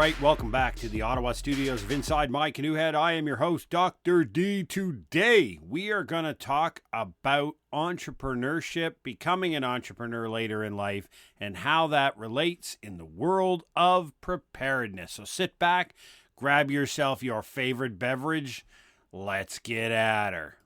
right, welcome back to the Ottawa studios of Inside My Canoe Head. I am your host, Dr. D. Today, we are going to talk about entrepreneurship, becoming an entrepreneur later in life, and how that relates in the world of preparedness. So sit back, grab yourself your favorite beverage. Let's get at her.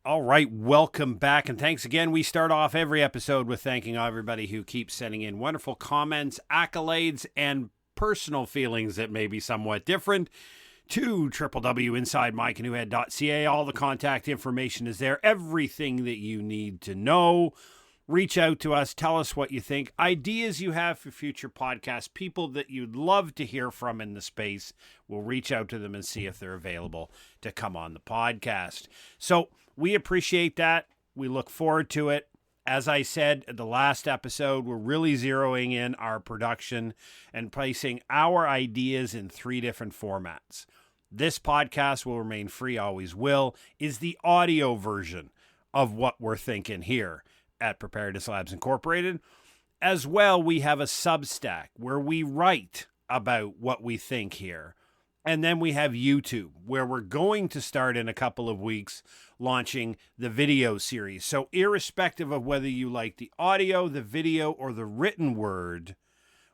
All right, welcome back, and thanks again. We start off every episode with thanking everybody who keeps sending in wonderful comments, accolades, and personal feelings that may be somewhat different to www.insidemycanoehead.ca. All the contact information is there, everything that you need to know. Reach out to us, tell us what you think, ideas you have for future podcasts, people that you'd love to hear from in the space. We'll reach out to them and see if they're available to come on the podcast. So we appreciate that. We look forward to it. As I said at the last episode, we're really zeroing in our production and placing our ideas in 3 different formats. This podcast will remain free, always will, is the audio version of what we're thinking here at Preparedness Labs Incorporated. As well, we have a Substack where we write about what we think here. And then we have YouTube, where we're going to start in a couple of weeks launching the video series. So irrespective of whether you like the audio, the video, or the written word,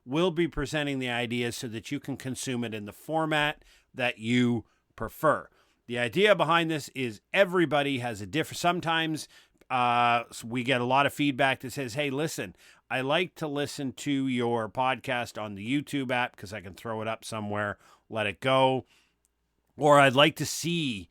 we'll be presenting the ideas so that you can consume it in the format that you prefer. The idea behind this is everybody has a different, sometimes we get a lot of feedback that says, hey, listen, I like to listen to your podcast on the YouTube app because I can throw it up somewhere, let it go. Or I'd like to see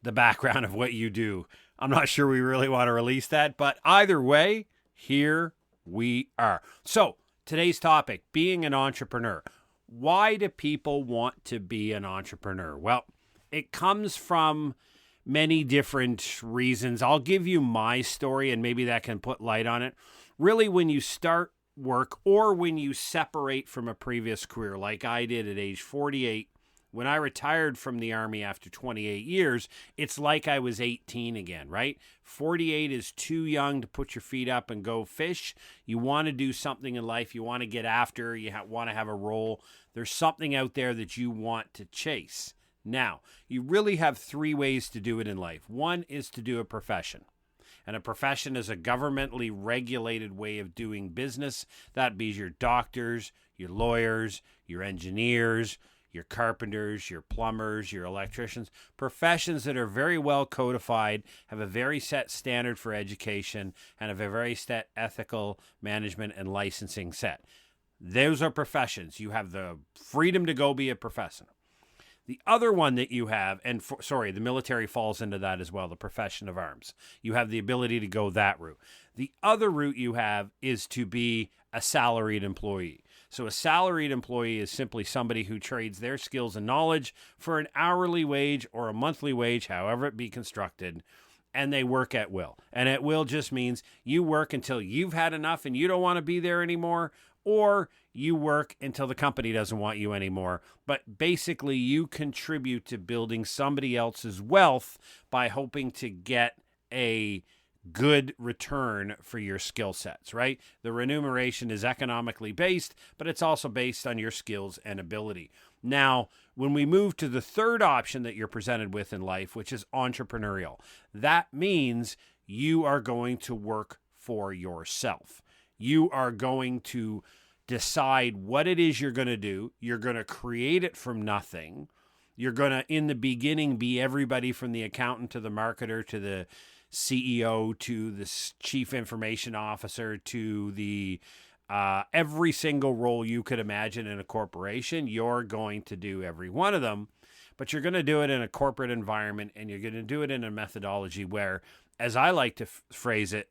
the background of what you do. I'm not sure we really want to release that, but either way, here we are. So today's topic, being an entrepreneur. Why do people want to be an entrepreneur? Well, it comes from many different reasons. I'll give you my story and maybe that can put light on it. Really, when you start work or when you separate from a previous career, like I did at age 48, when I retired from the Army after 28 years, it's like I was 18 again, right? 48 is too young to put your feet up and go fish. You want to do something in life. You want to get after. You want to have a role. There's something out there that you want to chase. Now, you really have 3 ways to do it in life. One is to do a profession. And a profession is a governmentally regulated way of doing business. That be your doctors, your lawyers, your engineers, your carpenters, your plumbers, your electricians. Professions that are very well codified, have a very set standard for education, and have a very set ethical management and licensing set. Those are professions. You have the freedom to go be a professor. The other one that you have, the military falls into that as well, the profession of arms. You have the ability to go that route. The other route you have is to be a salaried employee. So a salaried employee is simply somebody who trades their skills and knowledge for an hourly wage or a monthly wage, however it be constructed, and they work at will. And at will just means you work until you've had enough and you don't want to be there anymore, or you work until the company doesn't want you anymore. But basically, you contribute to building somebody else's wealth by hoping to get a good return for your skill sets, right? The remuneration is economically based, but it's also based on your skills and ability. Now, when we move to the third option that you're presented with in life, which is entrepreneurial, that means you are going to work for yourself. You are going to decide what it is you're going to do. You're going to create it from nothing. You're going to, in the beginning, be everybody from the accountant to the marketer to the CEO to the chief information officer to the every single role you could imagine in a corporation. You're going to do every one of them, but you're going to do it in a corporate environment, and you're going to do it in a methodology where, as I like to phrase it,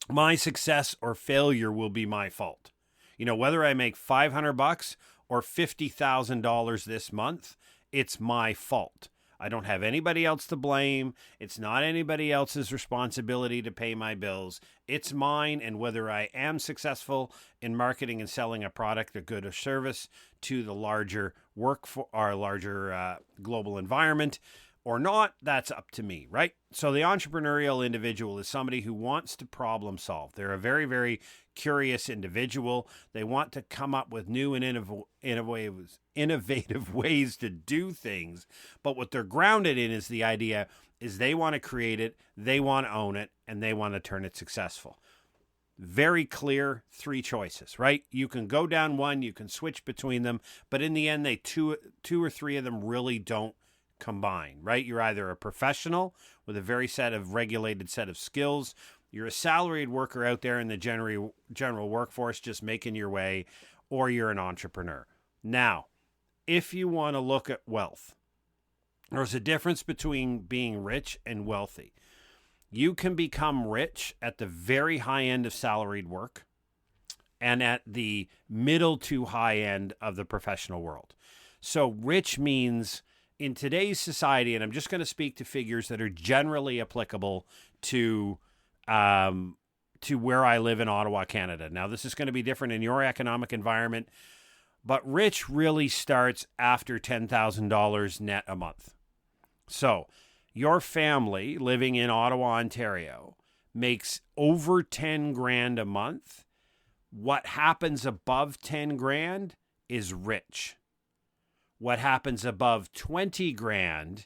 my success or failure will be my fault. You know, whether I make $500 or $50,000 this month, it's my fault. I don't have anybody else to blame. It's not anybody else's responsibility to pay my bills. It's mine, and whether I am successful in marketing and selling a product, a good or service to the larger global environment, or not, that's up to me, right? So the entrepreneurial individual is somebody who wants to problem solve. They're a very, very curious individual. They want to come up with new and innovative ways to do things. But what they're grounded in is the idea is they want to create it, they want to own it, and they want to turn it successful. Very clear 3 choices, right? You can go down one, you can switch between them, but in the end, they two or three of them really don't combine, right? You're either a professional with a very regulated set of skills, you're a salaried worker out there in the general workforce just making your way, or you're an entrepreneur. Now, if you want to look at wealth, there's a difference between being rich and wealthy. You can become rich at the very high end of salaried work and at the middle to high end of the professional world. So rich means in today's society, and I'm just going to speak to figures that are generally applicable to where I live in Ottawa, Canada. Now, this is going to be different in your economic environment, but rich really starts after $10,000 net a month. So your family living in Ottawa, Ontario, makes over 10 grand a month. What happens above 10 grand is rich. What happens above 20 grand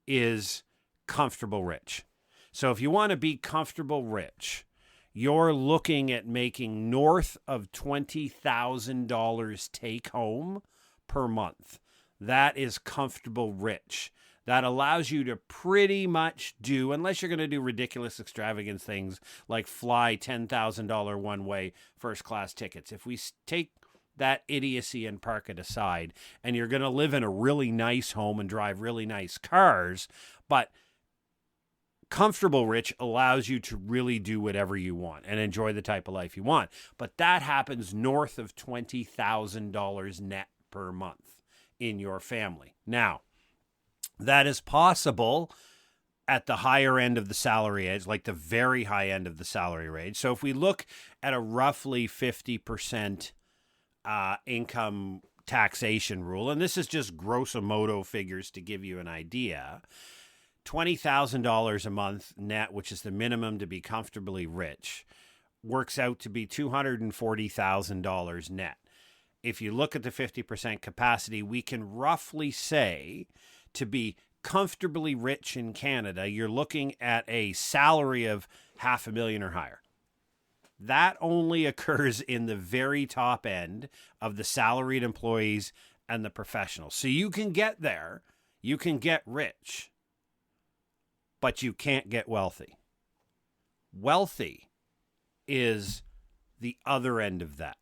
is comfortable rich. So if you want to be comfortable rich, you're looking at making north of $20,000 take home per month. That is comfortable rich. That allows you to pretty much do, unless you're going to do ridiculous, extravagant things like fly $10,000 one-way first-class tickets. If we take that idiocy and park it aside, and you're going to live in a really nice home and drive really nice cars, but comfortable rich allows you to really do whatever you want and enjoy the type of life you want. But that happens north of $20,000 net per month in your family. Now, that is possible at the higher end of the salary age, like the very high end of the salary range. So if we look at a roughly 50% income taxation rule, and this is just grosso modo figures to give you an idea, $20,000 a month net, which is the minimum to be comfortably rich, works out to be $240,000 net. If you look at the 50% capacity, we can roughly say to be comfortably rich in Canada, you're looking at a salary of $500,000 or higher. That only occurs in the very top end of the salaried employees and the professionals. So you can get there, you can get rich, but you can't get wealthy. Wealthy is the other end of that.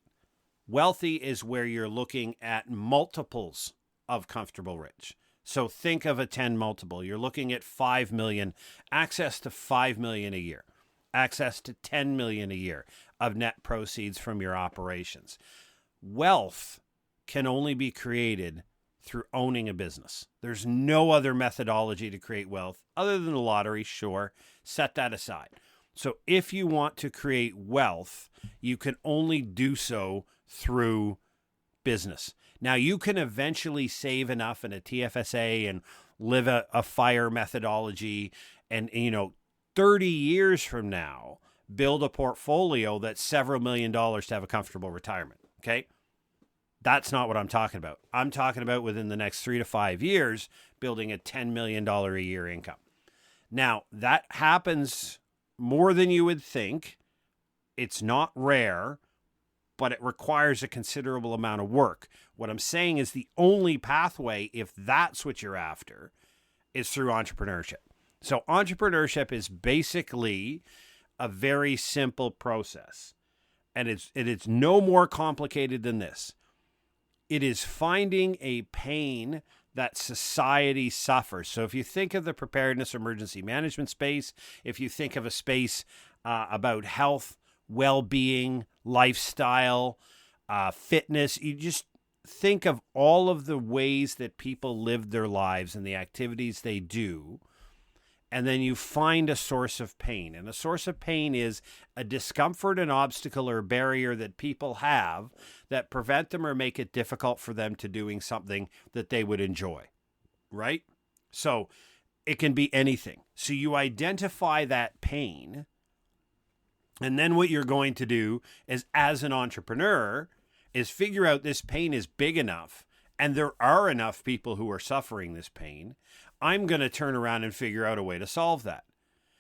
Wealthy is where you're looking at multiples of comfortable rich. So think of a 10 multiple. You're looking at 5 million, access to 5 million a year, access to 10 million a year of net proceeds from your operations. Wealth can only be created through owning a business. There's no other methodology to create wealth other than the lottery, sure. Set that aside. So if you want to create wealth, you can only do so through business. Now, you can eventually save enough in a TFSA and live a FIRE methodology and 30 years from now, build a portfolio that's several $1 million to have a comfortable retirement, okay? That's not what I'm talking about. I'm talking about within the next 3 to 5 years, building a $10 million a year income. Now, that happens more than you would think. It's not rare, but it requires a considerable amount of work. What I'm saying is the only pathway, if that's what you're after, is through entrepreneurship. So entrepreneurship is basically a very simple process. And it's no more complicated than this. It is finding a pain that society suffers. So if you think of the preparedness emergency management space, if you think of a space about health, well-being, lifestyle, fitness, you just think of all of the ways that people live their lives and the activities they do, and then you find a source of pain. And a source of pain is a discomfort, an obstacle, or barrier that people have that prevent them or make it difficult for them to doing something that they would enjoy, right? So it can be anything. So you identify that pain, and then what you're going to do is, as an entrepreneur, is figure out this pain is big enough, and there are enough people who are suffering this pain. I'm going to turn around and figure out a way to solve that.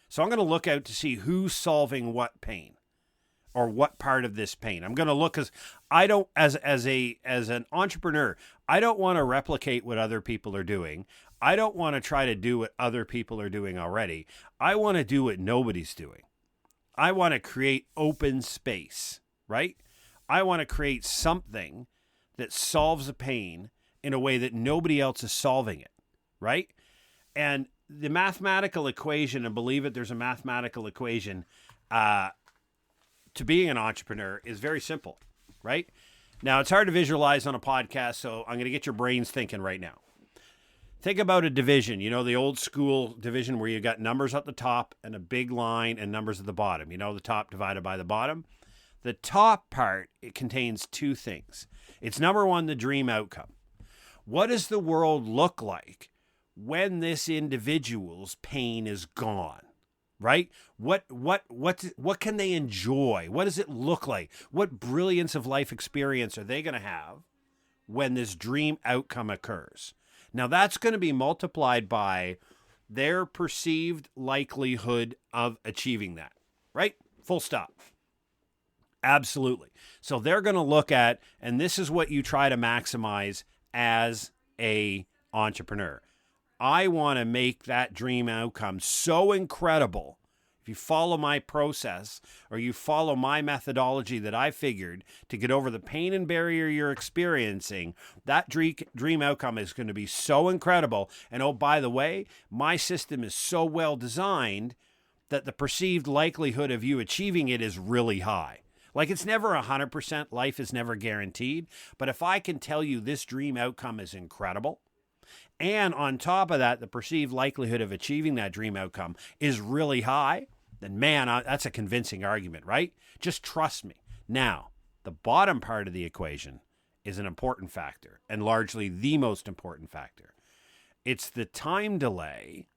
So I'm going to look out to see who's solving what pain, or what part of this pain. I'm going to look, because I don't, as an entrepreneur, I don't want to replicate what other people are doing. I don't want to try to do what other people are doing already. I want to do what nobody's doing. I want to create open space, right? I want to create something that solves a pain in a way that nobody else is solving it, right? And the mathematical equation, and believe it, there's a mathematical equation to being an entrepreneur, is very simple, right? Now, it's hard to visualize on a podcast, so I'm going to get your brains thinking right now. Think about a division, the old school division where you got numbers at the top and a big line and numbers at the bottom. The top divided by the bottom. The top part, it contains two things. It's number one, the dream outcome. What does the world look like when this individual's pain is gone? Right? What can they enjoy? What does it look like? What brilliance of life experience are they going to have when this dream outcome occurs? Now, that's going to be multiplied by their perceived likelihood of achieving that, right? Full stop. Absolutely. So they're going to look at, and this is what you try to maximize as a entrepreneur. I want to make that dream outcome so incredible. If you follow my process, or you follow my methodology that I figured to get over the pain and barrier you're experiencing, that dream outcome is going to be so incredible. And oh, by the way, my system is so well designed that the perceived likelihood of you achieving it is really high. Like, it's never 100%, life is never guaranteed. But if I can tell you this dream outcome is incredible, and on top of that, the perceived likelihood of achieving that dream outcome is really high, then man, that's a convincing argument, right? Just trust me. Now, the bottom part of the equation is an important factor, and largely the most important factor. It's the time delay,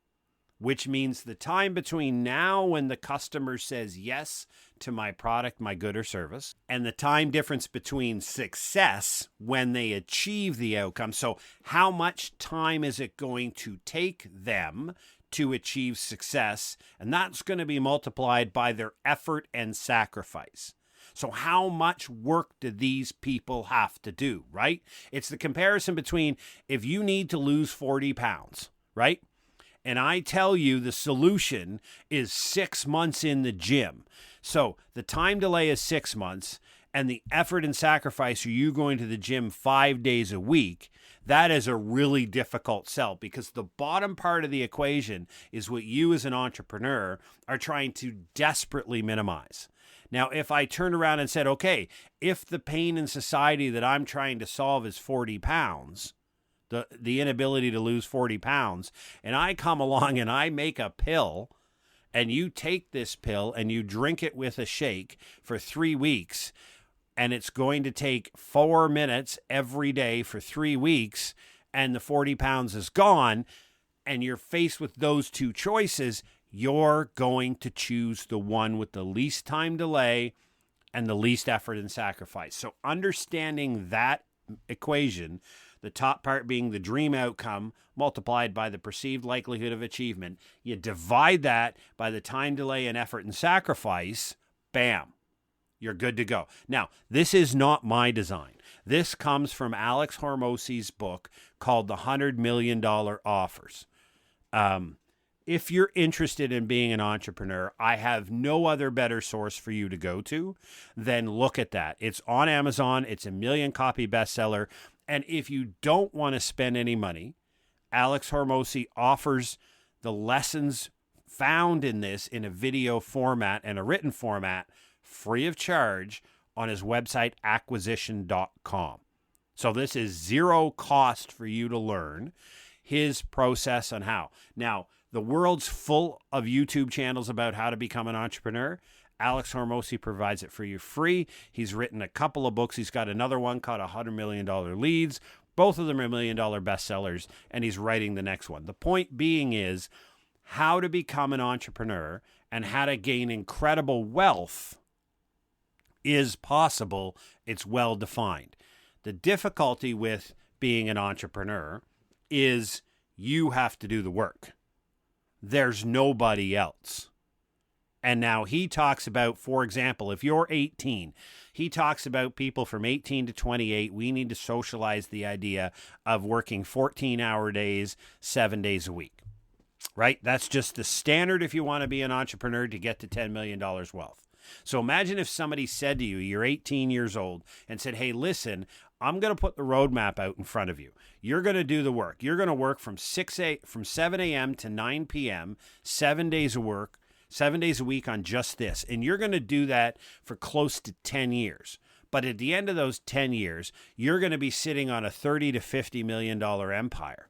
which means the time between now when the customer says yes to my product, my good or service, and the time difference between success when they achieve the outcome. So how much time is it going to take them to achieve success? And that's going to be multiplied by their effort and sacrifice. So how much work do these people have to do, right? It's the comparison between if you need to lose 40 pounds, right? And I tell you the solution is 6 months in the gym. So the time delay is 6 months, and the effort and sacrifice are you going to the gym 5 days a week. That is a really difficult sell, because the bottom part of the equation is what you as an entrepreneur are trying to desperately minimize. Now, if I turned around and said, okay, if the pain in society that I'm trying to solve is 40 pounds, the inability to lose 40 pounds, and I come along and I make a pill, and you take this pill and you drink it with a shake for 3 weeks, and it's going to take 4 minutes every day for 3 weeks, and the 40 pounds is gone, and you're faced with those two choices, you're going to choose the one with the least time delay and the least effort and sacrifice. So understanding that equation, the top part being the dream outcome multiplied by the perceived likelihood of achievement, you divide that by the time delay and effort and sacrifice, bam, you're good to go. Now, this is not my design. This comes from Alex Hormozzi's book called The $100 Million Offers. If you're interested in being an entrepreneur, I have no other better source for you to go to than look at that. It's on Amazon. It's a 1 million copy bestseller. And if you don't want to spend any money, Alex Hormozzi offers the lessons found in this in a video format and a written format free of charge on his website, acquisition.com. So this is zero cost for you to learn his process on how. Now, the world's full of YouTube channels about how to become an entrepreneur. Alex Hormozzi provides it for you free. He's written a couple of books. He's got another one called $100 Million Leads. Both of them are $1 million bestsellers, and he's writing the next one. The point being is how to become an entrepreneur and how to gain incredible wealth is possible. It's well defined. The difficulty with being an entrepreneur is you have to do the work. There's nobody else. And now he talks about, for example, if you're 18, he talks about people from 18 to 28. We need to socialize the idea of working 14-hour days, 7 days a week, right? That's just the standard if you want to be an entrepreneur to get to $10 million wealth. So imagine if somebody said to you, you're 18 years old, and said, hey, listen, I'm going to put the roadmap out in front of you. You're going to do the work. You're going to work from 7 a.m. to 9 p.m., 7 days of work, 7 days a week on just this. And you're going to do that for close to 10 years. But at the end of those 10 years, you're going to be sitting on a $30 to $50 million empire,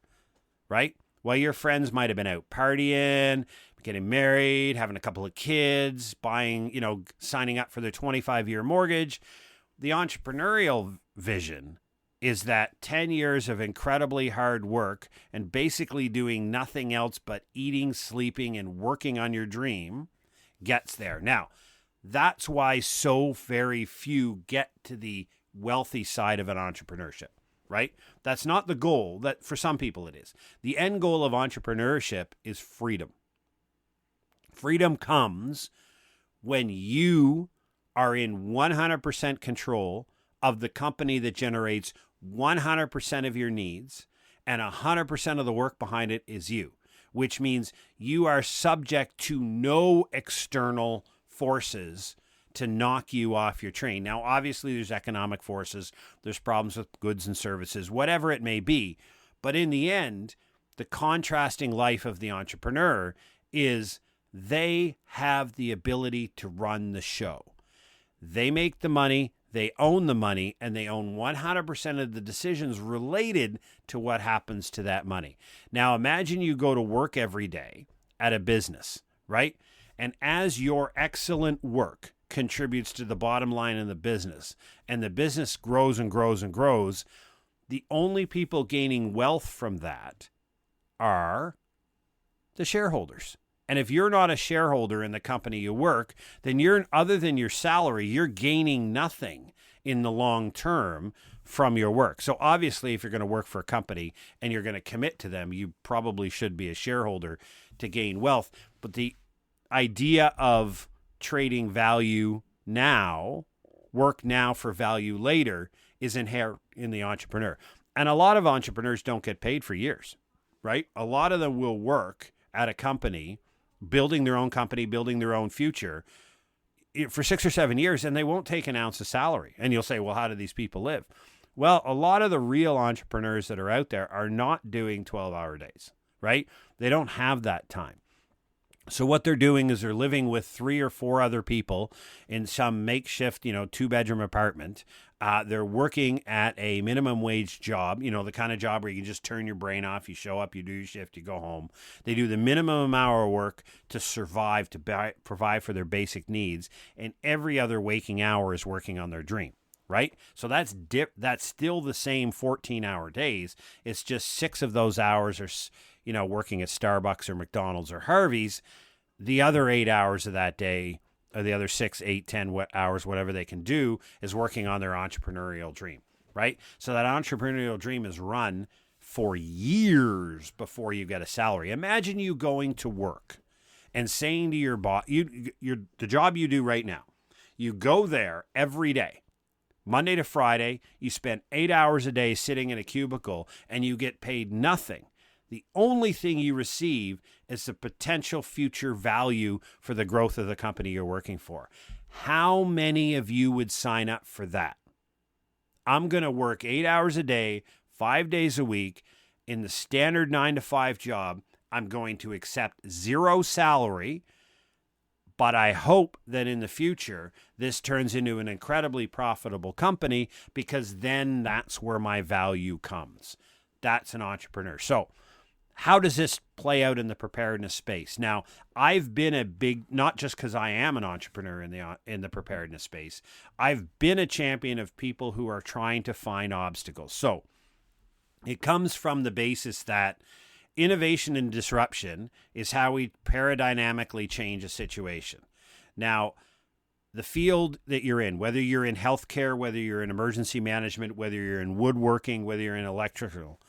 right? Well, your friends might have been out partying, getting married, having a couple of kids, buying, signing up for their 25-year mortgage. The entrepreneurial vision is that 10 years of incredibly hard work and basically doing nothing else but eating, sleeping, and working on your dream gets there. Now, that's why so very few get to the wealthy side of an entrepreneurship, right? That's not the goal. That for some people it is. The end goal of entrepreneurship is freedom. Freedom comes when you are in 100% control of the company that generates 100% of your needs, and 100% of the work behind it is you, which means you are subject to no external forces to knock you off your train. Now, obviously, there's economic forces, there's problems with goods and services, whatever it may be. But in the end, the contrasting life of the entrepreneur is they have the ability to run the show. They make the money, they own the money, and they own 100% of the decisions related to what happens to that money. Now, imagine you go to work every day at a business, right? And as your excellent work contributes to the bottom line in the business, and the business grows and grows and grows, the only people gaining wealth from that are the shareholders. And if you're not a shareholder in the company you work, then you're, other than your salary, you're gaining nothing in the long term from your work. So obviously, if you're going to work for a company and you're going to commit to them, you probably should be a shareholder to gain wealth. But the idea of trading value now, work now for value later, is inherent in the entrepreneur. And a lot of entrepreneurs don't get paid for years, right? A lot of them will work at a company, building their own company, building their own future for 6 or 7 years, and they won't take an ounce of salary. And you'll say, well, how do these people live? Well, a lot of the real entrepreneurs that are out there are not doing 12-hour days, right? They don't have that time. So what they're doing is they're living with 3 or 4 other people in some makeshift, 2-bedroom apartment. They're working at a minimum wage job, the kind of job where you can just turn your brain off. You show up, you do your shift, you go home. They do the minimum hour work to survive, to provide for their basic needs. And every other waking hour is working on their dream, right? So that's still the same 14-hour days. It's just 6 of those hours are, working at Starbucks or McDonald's or Harvey's. The other 8 hours of that day, or the other 6, 8, 10 hours, whatever they can do, is working on their entrepreneurial dream, right? So that entrepreneurial dream is run for years before you get a salary. Imagine you going to work and saying to your boss, the job you do right now, you go there every day, Monday to Friday, you spend 8 hours a day sitting in a cubicle, and you get paid nothing. The only thing you receive is the potential future value for the growth of the company you're working for. How many of you would sign up for that? I'm going to work 8 hours a day, 5 days a week in the standard 9-to-5 job. I'm going to accept 0 salary, but I hope that in the future, this turns into an incredibly profitable company, because then that's where my value comes. That's an entrepreneur. So, how does this play out in the preparedness space? Now, I've been not just because I am an entrepreneur in the preparedness space, I've been a champion of people who are trying to find obstacles. So, It comes from the basis that innovation and disruption is how we paradigmatically change a situation. Now, the field that you're in, whether you're in healthcare, whether you're in emergency management, whether you're in woodworking, whether you're in electrical,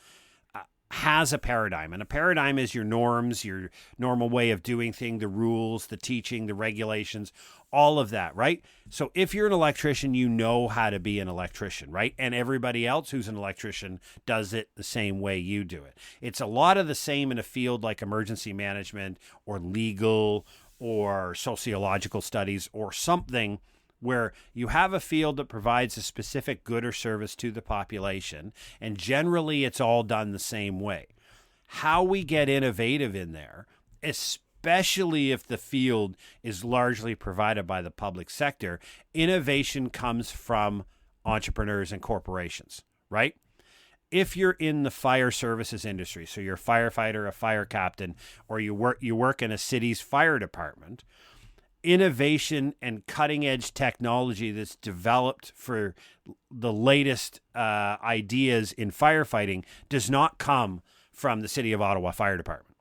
has a paradigm. And a paradigm is your norms, your normal way of doing things, the rules, the teaching, the regulations, all of that, right? So if you're an electrician, you know how to be an electrician, right? And everybody else who's an electrician does it the same way you do it. It's a lot of the same in a field like emergency management or legal or sociological studies or something where you have a field that provides a specific good or service to the population, and generally it's all done the same way. How we get innovative in there, especially if the field is largely provided by the public sector, innovation comes from entrepreneurs and corporations, right? If you're in the fire services industry, so you're a firefighter, a fire captain, or you work in a city's fire department, innovation and cutting edge technology that's developed for the latest ideas in firefighting does not come from the City of Ottawa Fire Department.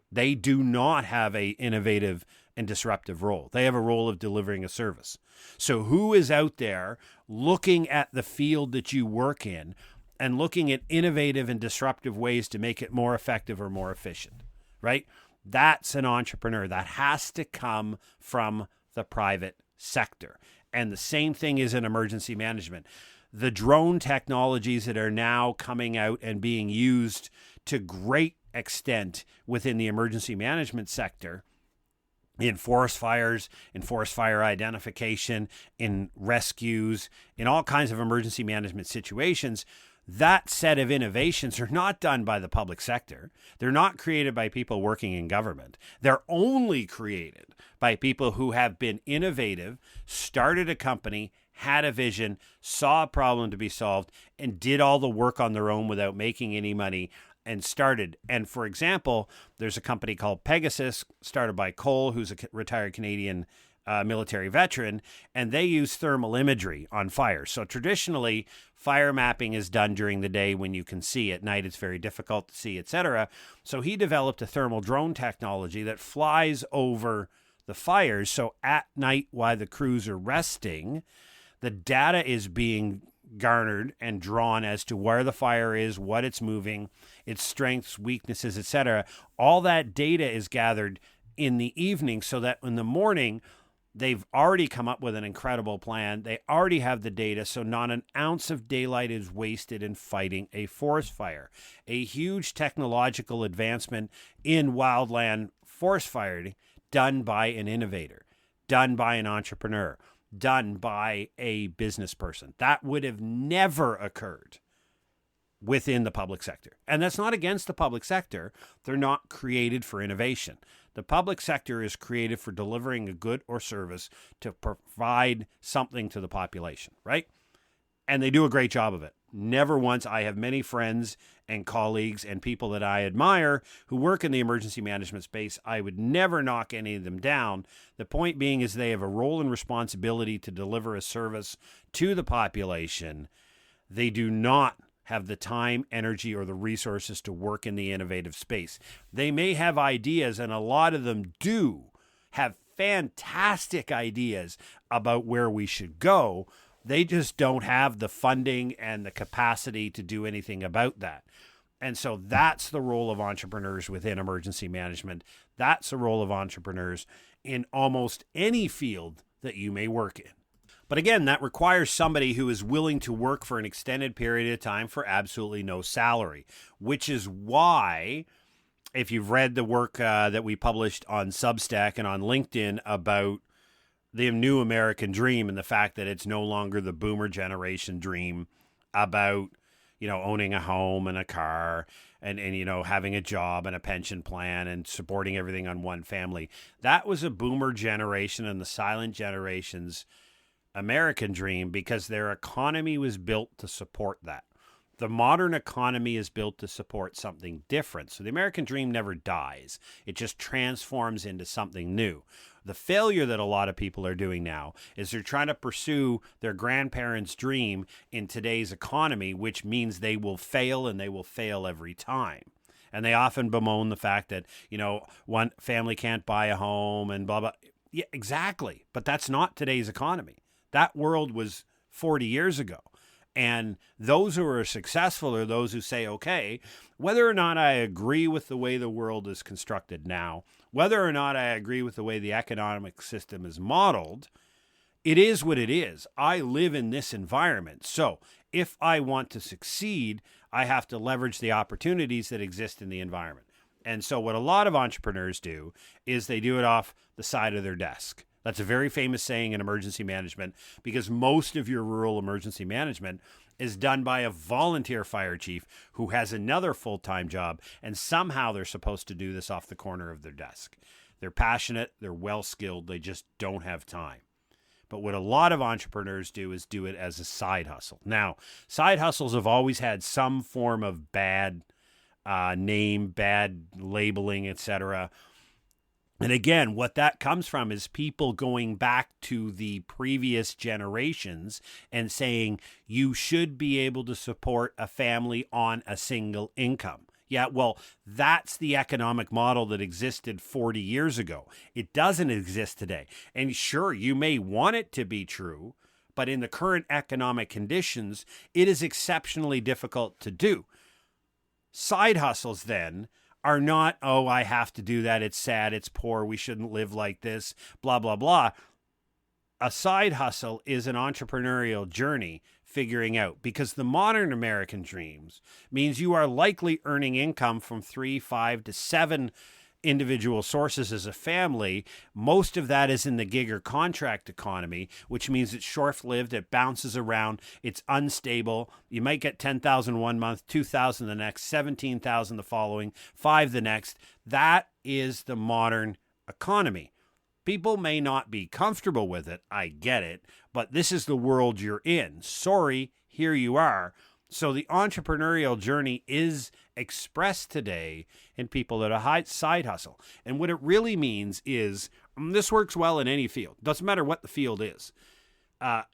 They do not have a innovative and disruptive role. They have a role of delivering a service. So who is out there looking at the field that you work in and looking at innovative and disruptive ways to make it more effective or more efficient, right? That's an entrepreneur. That has to come from the private sector. And the same thing is in emergency management. The drone technologies that are now coming out and being used to great extent within the emergency management sector, in forest fires, in forest fire identification, in rescues, in all kinds of emergency management situations, that set of innovations are not done by the public sector. They're not created by people working in government. They're only created by people who have been innovative, started a company, had a vision, saw a problem to be solved, and did all the work on their own without making any money and started. And for example, there's a company called Pegasus, started by Cole, who's a retired Canadian military veteran, and they use thermal imagery on fires. So traditionally, fire mapping is done during the day when you can see. At night, it's very difficult to see, etc. So he developed a thermal drone technology that flies over the fires. So at night, while the crews are resting, the data is being garnered and drawn as to where the fire is, what it's moving, its strengths, weaknesses, etc. All that data is gathered in the evening so that in the morning, they've already come up with an incredible plan. They already have the data, so not an ounce of daylight is wasted in fighting a forest fire. A huge technological advancement in wildland forest firing done by an innovator, done by an entrepreneur, done by a business person. That would have never occurred within the public sector. And that's not against the public sector. They're not created for innovation. The public sector is created for delivering a good or service to provide something to the population, right? And they do a great job of it. Never once. I have many friends and colleagues and people that I admire who work in the emergency management space. I would never knock any of them down. The point being is they have a role and responsibility to deliver a service to the population. They do not have the time, energy, or the resources to work in the innovative space. They may have ideas, and a lot of them do have fantastic ideas about where we should go. They just don't have the funding and the capacity to do anything about that. And so that's the role of entrepreneurs within emergency management. That's the role of entrepreneurs in almost any field that you may work in. But again, that requires somebody who is willing to work for an extended period of time for absolutely no salary, which is why, if you've read the work that we published on Substack and on LinkedIn about the new American dream and the fact that it's no longer the boomer generation dream about, owning a home and a car and having a job and a pension plan and supporting everything on one family. That was a boomer generation and the silent generation's American dream because their economy was built to support that. The modern economy is built to support something different. So the American dream never dies. It just transforms into something new. The failure that a lot of people are doing now is they're trying to pursue their grandparents' dream in today's economy, which means they will fail, and they will fail every time. And they often bemoan the fact that, one family can't buy a home and blah, blah. Yeah, exactly. But that's not today's economy. That world was 40 years ago. And those who are successful are those who say, okay, whether or not I agree with the way the world is constructed now, whether or not I agree with the way the economic system is modeled, it is what it is. I live in this environment. So if I want to succeed, I have to leverage the opportunities that exist in the environment. And so what a lot of entrepreneurs do is they do it off the side of their desk. That's a very famous saying in emergency management, because most of your rural emergency management is done by a volunteer fire chief who has another full-time job, and somehow they're supposed to do this off the corner of their desk. They're passionate, they're well-skilled, they just don't have time. But what a lot of entrepreneurs do is do it as a side hustle. Now, side hustles have always had some form of bad name, bad labeling, etc. And again, what that comes from is people going back to the previous generations and saying you should be able to support a family on a single income. Yeah, well, that's the economic model that existed 40 years ago. It doesn't exist today. And sure, you may want it to be true, but in the current economic conditions, it is exceptionally difficult to do. Side hustles, then, are not, oh, I have to do that, it's sad, it's poor, we shouldn't live like this, blah, blah, blah. A side hustle is an entrepreneurial journey figuring out, because the modern American dreams means you are likely earning income from 3, 5 to 7 individual sources as a family. Most of that is in the gig or contract economy, which means it's short-lived, it bounces around, it's unstable. You might get 10,000 one month, 2,000 the next, 17,000 the following, 5 the next. That is the modern economy. People may not be comfortable with it, I get it, but this is the world you're in. Sorry, here you are. So the entrepreneurial journey is expressed today in people that are side hustle. And what it really means is, this works well in any field. Doesn't matter what the field is.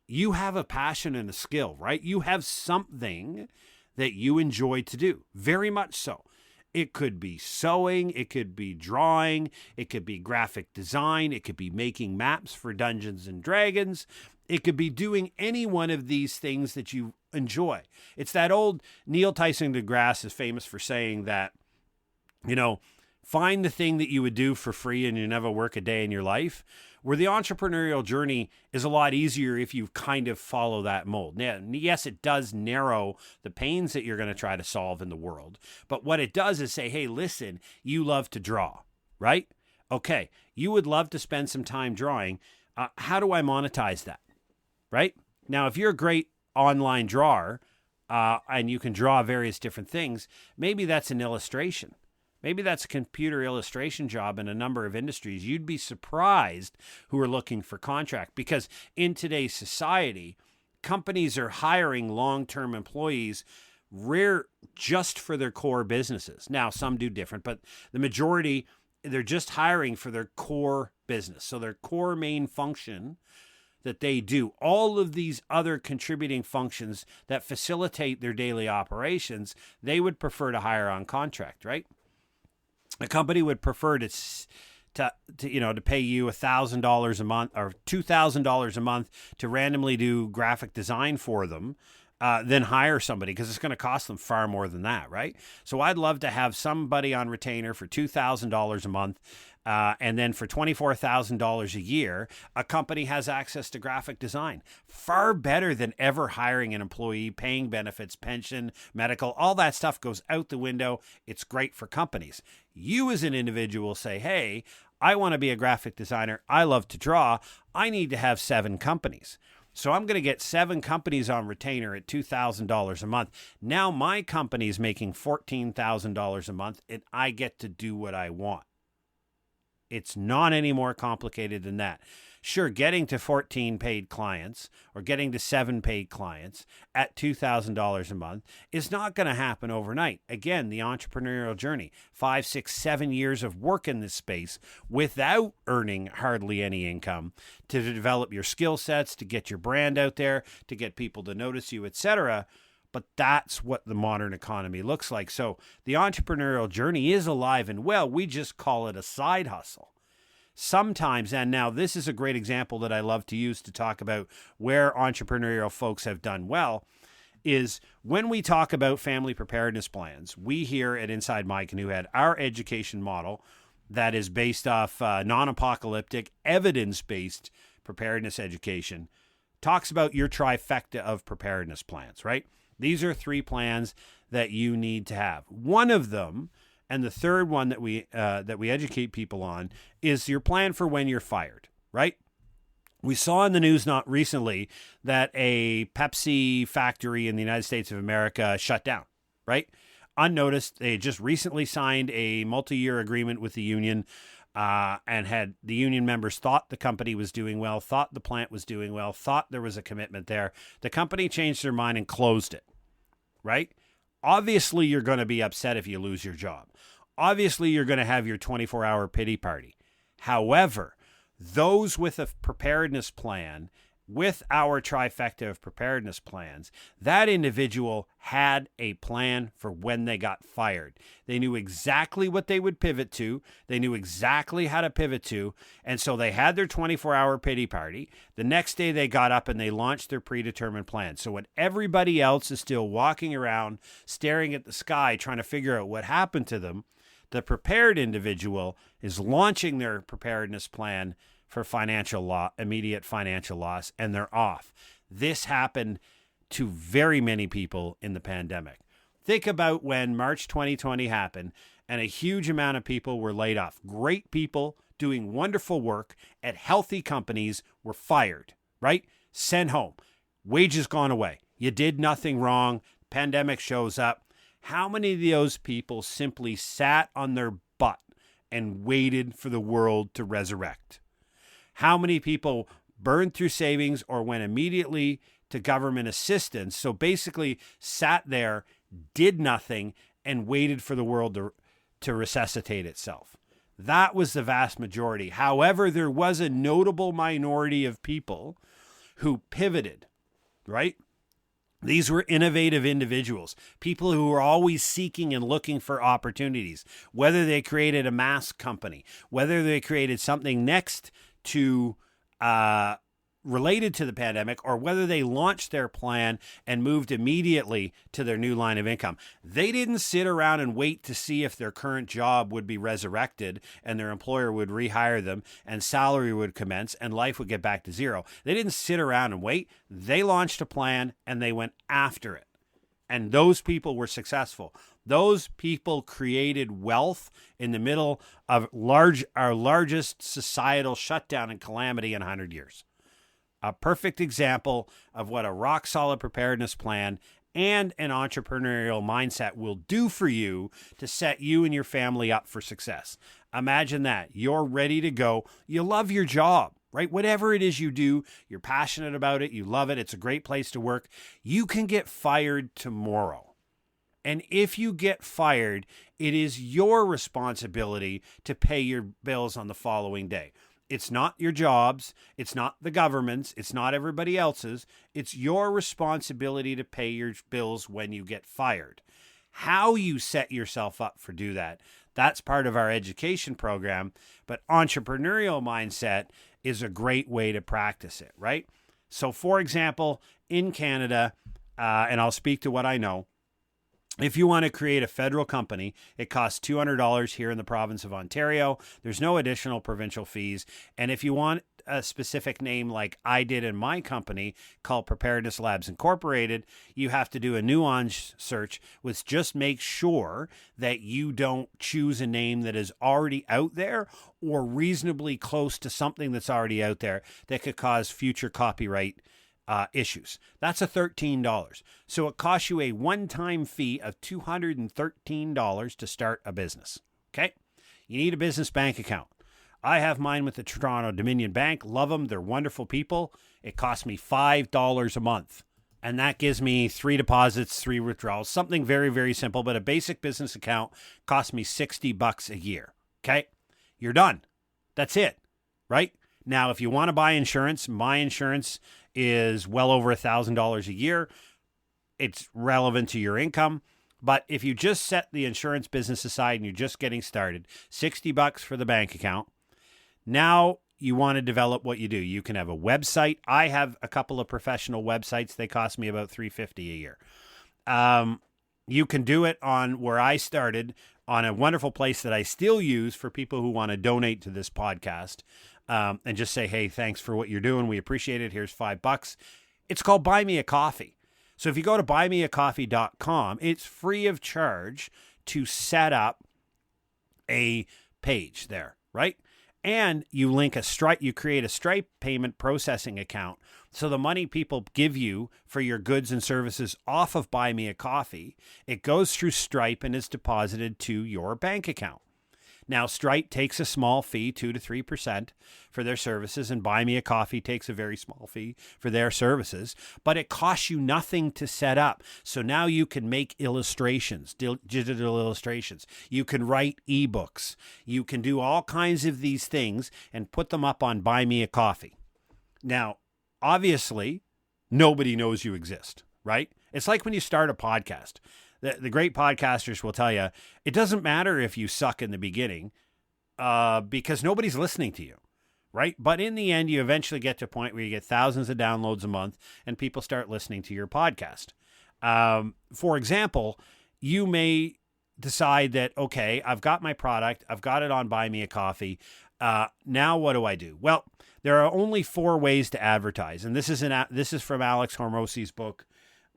You have a passion and a skill, right? You have something that you enjoy to do, very much so. It could be sewing, it could be drawing, it could be graphic design, it could be making maps for Dungeons and Dragons. It could be doing any one of these things that you enjoy. It's that old Neil Tyson deGrasse is famous for saying that, find the thing that you would do for free and you never work a day in your life, where the entrepreneurial journey is a lot easier if you kind of follow that mold. Now, yes, it does narrow the pains that you're going to try to solve in the world. But what it does is say, hey, listen, you love to draw, right? Okay, you would love to spend some time drawing. How do I monetize that, right? Now, if you're a great online drawer and you can draw various different things, maybe that's an illustration. Maybe that's a computer illustration job in a number of industries. You'd be surprised who are looking for contract, because in today's society, companies are hiring long-term employees just for their core businesses. Now, some do different, but the majority, they're just hiring for their core business. So their core main function that they do, all of these other contributing functions that facilitate their daily operations, they would prefer to hire on contract, right? A company would prefer to pay you $1,000 a month or $2,000 a month to randomly do graphic design for them, than hire somebody, because it's going to cost them far more than that, right? So I'd love to have somebody on retainer for $2,000 a month, and then for $24,000 a year, a company has access to graphic design. Far better than ever hiring an employee, paying benefits, pension, medical, all that stuff goes out the window. It's great for companies. You as an individual say, hey, I want to be a graphic designer. I love to draw. I need to have 7 companies. So I'm going to get 7 companies on retainer at $2,000 a month. Now my company is making $14,000 a month, and I get to do what I want. It's not any more complicated than that. Sure, getting to 14 paid clients or getting to 7 paid clients at $2,000 a month is not going to happen overnight. Again, the entrepreneurial journey, 5, 6, 7 years of work in this space without earning hardly any income to develop your skill sets, to get your brand out there, to get people to notice you, etc. But that's what the modern economy looks like. So the entrepreneurial journey is alive and well. We just call it a side hustle. Sometimes, and now this is a great example that I love to use to talk about where entrepreneurial folks have done well, is when we talk about family preparedness plans, we here at Inside My Canoe had our education model that is based off non-apocalyptic, evidence-based preparedness education, talks about your trifecta of preparedness plans, right? These are 3 plans that you need to have. One of them, and the third one that we educate people on, is your plan for when you're fired, right? We saw in the news not recently that a Pepsi factory in the United States of America shut down, right? Unnoticed. They just recently signed a multi-year agreement with the union, and had the union members thought the company was doing well, thought the plant was doing well, thought there was a commitment there. The company changed their mind and closed it, right? Obviously, you're going to be upset if you lose your job. Obviously, you're going to have your 24-hour pity party. However, those with a preparedness plan, with our trifecta of preparedness plans, that individual had a plan for when they got fired. They knew exactly what they would pivot to. They knew exactly how to pivot to. And so they had their 24-hour pity party. The next day they got up and they launched their predetermined plan. So when everybody else is still walking around, staring at the sky, trying to figure out what happened to them, the prepared individual is launching their preparedness plan for immediate financial loss, and they're off. This happened to very many people in the pandemic. Think about when March 2020 happened and a huge amount of people were laid off. Great people doing wonderful work at healthy companies were fired, right? Sent home. Wages gone away. You did nothing wrong. Pandemic shows up. How many of those people simply sat on their butt and waited for the world to resurrect? How many people burned through savings or went immediately to government assistance? So basically sat there, did nothing, and waited for the world to resuscitate itself. That was the vast majority. However, there was a notable minority of people who pivoted, right? These were innovative individuals, people who were always seeking and looking for opportunities, whether they created a mask company, whether they created something next to related to the pandemic, or whether they launched their plan and moved immediately to their new line of income. They didn't sit around and wait to see if their current job would be resurrected and their employer would rehire them and salary would commence and life would get back to zero. They didn't sit around and wait. They launched a plan and they went after it. And those people were successful. Those people created wealth in the middle of our largest societal shutdown and calamity in 100 years. A perfect example of what a rock-solid preparedness plan and an entrepreneurial mindset will do for you to set you and your family up for success. Imagine that. You're ready to go. You love your job, right? Whatever it is you do, you're passionate about it. You love it. It's a great place to work. You can get fired tomorrow. And if you get fired, it is your responsibility to pay your bills on the following day. It's not your job's. It's not the government's. It's not everybody else's. It's your responsibility to pay your bills when you get fired. How you set yourself up for do that, that's part of our education program. But entrepreneurial mindset is a great way to practice it, right? So, for example, in Canada, and I'll speak to what I know, if you want to create a federal company, it costs $200 here in the province of Ontario. There's no additional provincial fees. And if you want a specific name like I did in my company called Preparedness Labs Incorporated, you have to do a nuance search, which just makes sure that you don't choose a name that is already out there or reasonably close to something that's already out there that could cause future copyright issues. That's a $13. So it costs you a one-time fee of $213 to start a business. Okay? You need a business bank account. I have mine with the Toronto Dominion Bank. Love them. They're wonderful people. It costs me $5 a month. And that gives me 3 deposits, 3 withdrawals, something very, very simple. But a basic business account costs me $60 a year. Okay? You're done. That's it. Right? Now, if you want to buy insurance, my insurance is well over $1,000 a year. It's relevant to your income. But if you just set the insurance business aside and you're just getting started, $60 for the bank account. Now you want to develop what you do. You can have a website. I have a couple of professional websites. They cost me about $350 a year. You can do it on where I started, on a wonderful place that I still use for people who want to donate to this podcast, and just say, hey, thanks for what you're doing. We appreciate it. Here's $5. It's called Buy Me a Coffee. So if you go to buymeacoffee.com, it's free of charge to set up a page there, right? And you link you create a Stripe payment processing account. So the money people give you for your goods and services off of Buy Me a Coffee, it goes through Stripe and is deposited to your bank account. Now, Stripe takes a small fee, 2 to 3% for their services, and Buy Me a Coffee takes a very small fee for their services, but it costs you nothing to set up. So now you can make illustrations, digital illustrations. You can write ebooks. You can do all kinds of these things and put them up on Buy Me a Coffee. Now, obviously, nobody knows you exist, right? It's like when you start a podcast. The great podcasters will tell you, it doesn't matter if you suck in the beginning because nobody's listening to you, right? But in the end, you eventually get to a point where you get thousands of downloads a month and people start listening to your podcast. For example, you may decide that, okay, I've got my product. I've got it on Buy Me a Coffee. Now what do I do? Well, there are only 4 ways to advertise. And this is from Alex Hormozzi's book,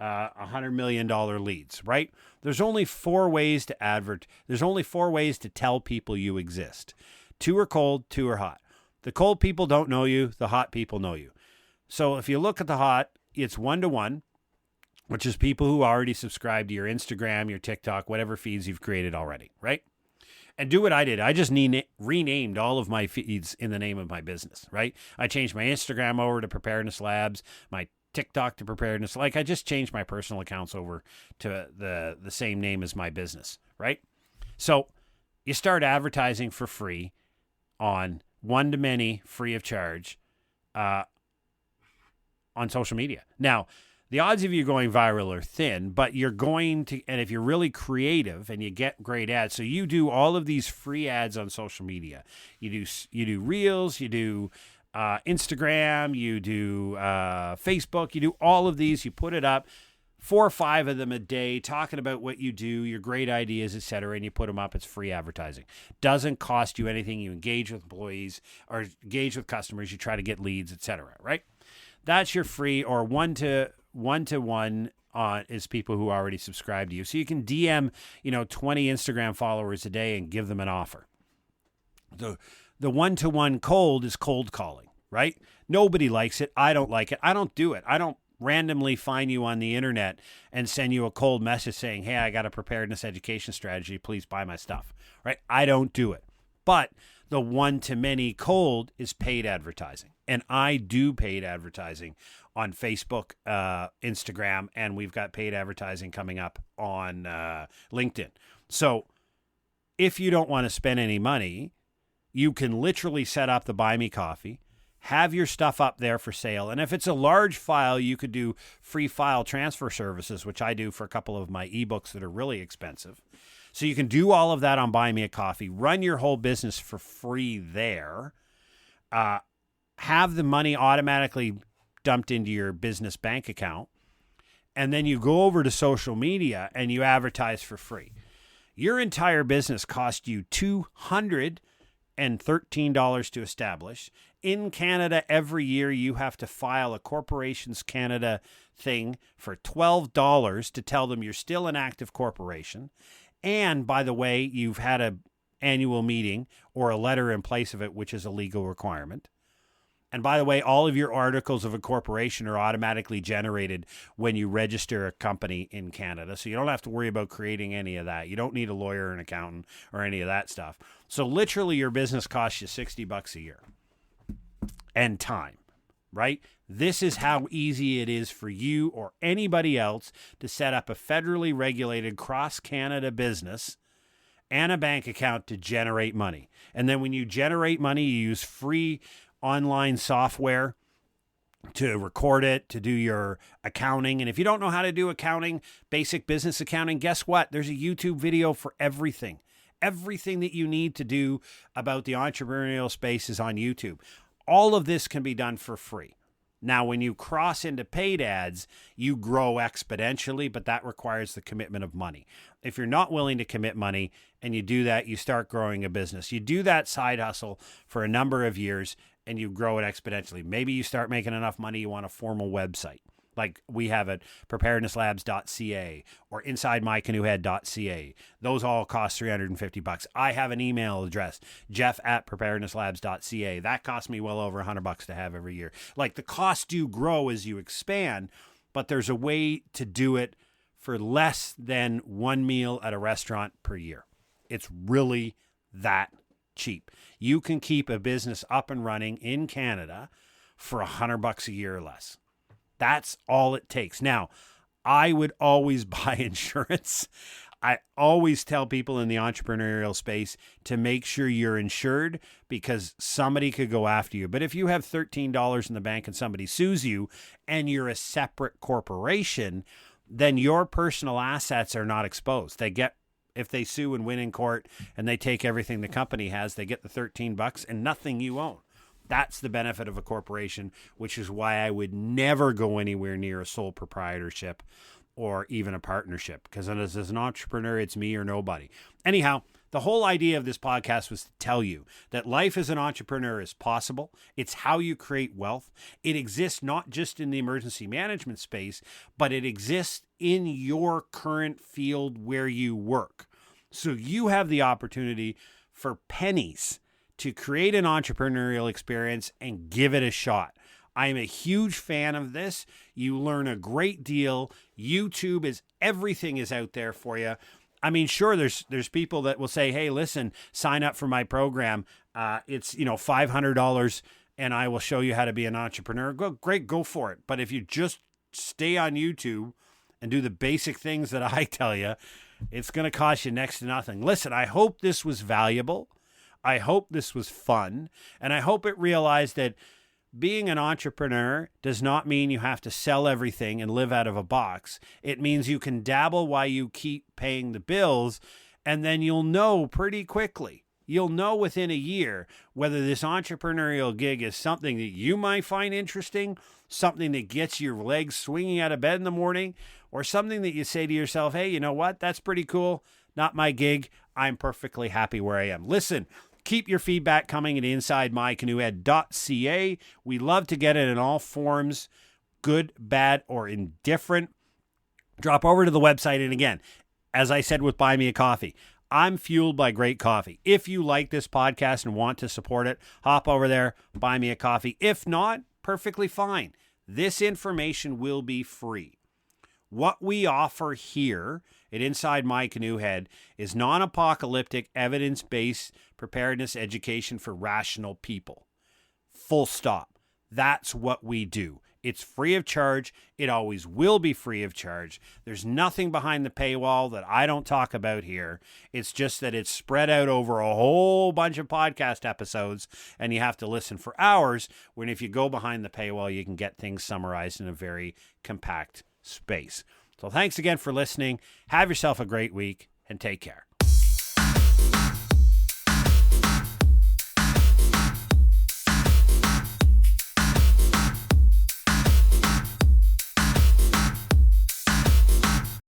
$100 million leads, right? There's only 4 ways to There's only 4 ways to tell people you exist. 2 are cold, 2 are hot. The cold people don't know you. The hot people know you. So if you look at the hot, it's 1-to-1, which is people who already subscribe to your Instagram, your TikTok, whatever feeds you've created already, right? And do what I did. I just renamed all of my feeds in the name of my business, right? I changed my Instagram over to Preparedness Labs, my TikTok to Preparedness. Like, I just changed my personal accounts over to the same name as my business, right? So you start advertising for free on one-to-many, free of charge, on social media. Now, the odds of you going viral are thin, but you're going to, and if you're really creative and you get great ads, so you do all of these free ads on social media. You do Reels, you do Instagram, you do Facebook, you do all of these, you put it up, 4 or 5 of them a day, talking about what you do, your great ideas, etc., and you put them up. It's free advertising. Doesn't cost you anything. You engage with employees or engage with customers. You try to get leads, etc., right? That's your free, or one-to-one is people who already subscribe to you. So you can DM, 20 Instagram followers a day and give them an offer. The one-to-one cold is cold calling, right? Nobody likes it. I don't like it. I don't do it. I don't randomly find you on the internet and send you a cold message saying, hey, I got a preparedness education strategy. Please buy my stuff, right? I don't do it. But the one-to-many cold is paid advertising. And I do paid advertising on Facebook, Instagram, and we've got paid advertising coming up on LinkedIn. So if you don't want to spend any money, you can literally set up the Buy Me Coffee, have your stuff up there for sale. And if it's a large file, you could do free file transfer services, which I do for a couple of my ebooks that are really expensive. So you can do all of that on Buy Me a Coffee, run your whole business for free there, have the money automatically dumped into your business bank account, and then you go over to social media and you advertise for free. Your entire business cost you $213 to establish. In Canada, every year you have to file a Corporations Canada thing for $12 to tell them you're still an active corporation. And by the way, you've had an annual meeting or a letter in place of it, which is a legal requirement. And by the way, all of your articles of a corporation are automatically generated when you register a company in Canada. So you don't have to worry about creating any of that. You don't need a lawyer, an accountant, or any of that stuff. So literally your business costs you $60 a year and time, right? This is how easy it is for you or anybody else to set up a federally regulated cross-Canada business and a bank account to generate money. And then when you generate money, you use free online software to record it, to do your accounting. And if you don't know how to do accounting, basic business accounting, guess what? There's a YouTube video for everything. Everything that you need to do about the entrepreneurial space is on YouTube. All of this can be done for free. Now, when you cross into paid ads, you grow exponentially, but that requires the commitment of money. If you're not willing to commit money and you do that, you start growing a business. You do that side hustle for a number of years and you grow it exponentially. Maybe you start making enough money, you want a formal website. Like we have at preparednesslabs.ca or insidemycanoehead.ca. Those all cost $350. I have an email address, jeff@preparednesslabs.ca. That costs me well over $100 to have every year. Like the costs do grow as you expand, but there's a way to do it for less than one meal at a restaurant per year. It's really that cheap. You can keep a business up and running in Canada for $100 a year or less. That's all it takes. Now, I would always buy insurance. I always tell people in the entrepreneurial space to make sure you're insured because somebody could go after you. But if you have $13 in the bank and somebody sues you and you're a separate corporation, then your personal assets are not exposed. If they sue and win in court and they take everything the company has, they get the $13 and nothing you own. That's the benefit of a corporation, which is why I would never go anywhere near a sole proprietorship or even a partnership. Because as an entrepreneur, it's me or nobody. Anyhow, the whole idea of this podcast was to tell you that life as an entrepreneur is possible. It's how you create wealth. It exists not just in the emergency management space, but it exists in your current field where you work. So you have the opportunity for pennies to create an entrepreneurial experience and give it a shot. I'm a huge fan of this. You learn a great deal. YouTube everything is out there for you. I mean, sure, there's people that will say, hey, listen, sign up for my program. It's, $500 and I will show you how to be an entrepreneur. Great, go for it. But if you just stay on YouTube and do the basic things that I tell you, it's going to cost you next to nothing. Listen, I hope this was valuable. I hope this was fun, and I hope it realized that being an entrepreneur does not mean you have to sell everything and live out of a box. It means you can dabble while you keep paying the bills, and then you'll know pretty quickly. You'll know within a year whether this entrepreneurial gig is something that you might find interesting, something that gets your legs swinging out of bed in the morning, or something that you say to yourself, hey, you know what? That's pretty cool. Not my gig. I'm perfectly happy where I am. Listen, keep your feedback coming at insidemycanoehead.ca. We love to get it in all forms, good, bad, or indifferent. Drop over to the website. And again, as I said with Buy Me a Coffee, I'm fueled by great coffee. If you like this podcast and want to support it, hop over there, buy me a coffee. If not, perfectly fine. This information will be free. What we offer here at Inside My Canoe Head is non-apocalyptic, evidence-based preparedness education for rational people. Full stop. That's what we do. It's free of charge. It always will be free of charge. There's nothing behind the paywall that I don't talk about here. It's just that it's spread out over a whole bunch of podcast episodes, and you have to listen for hours, when if you go behind the paywall, you can get things summarized in a very compact space. So thanks again for listening. Have yourself a great week, and take care.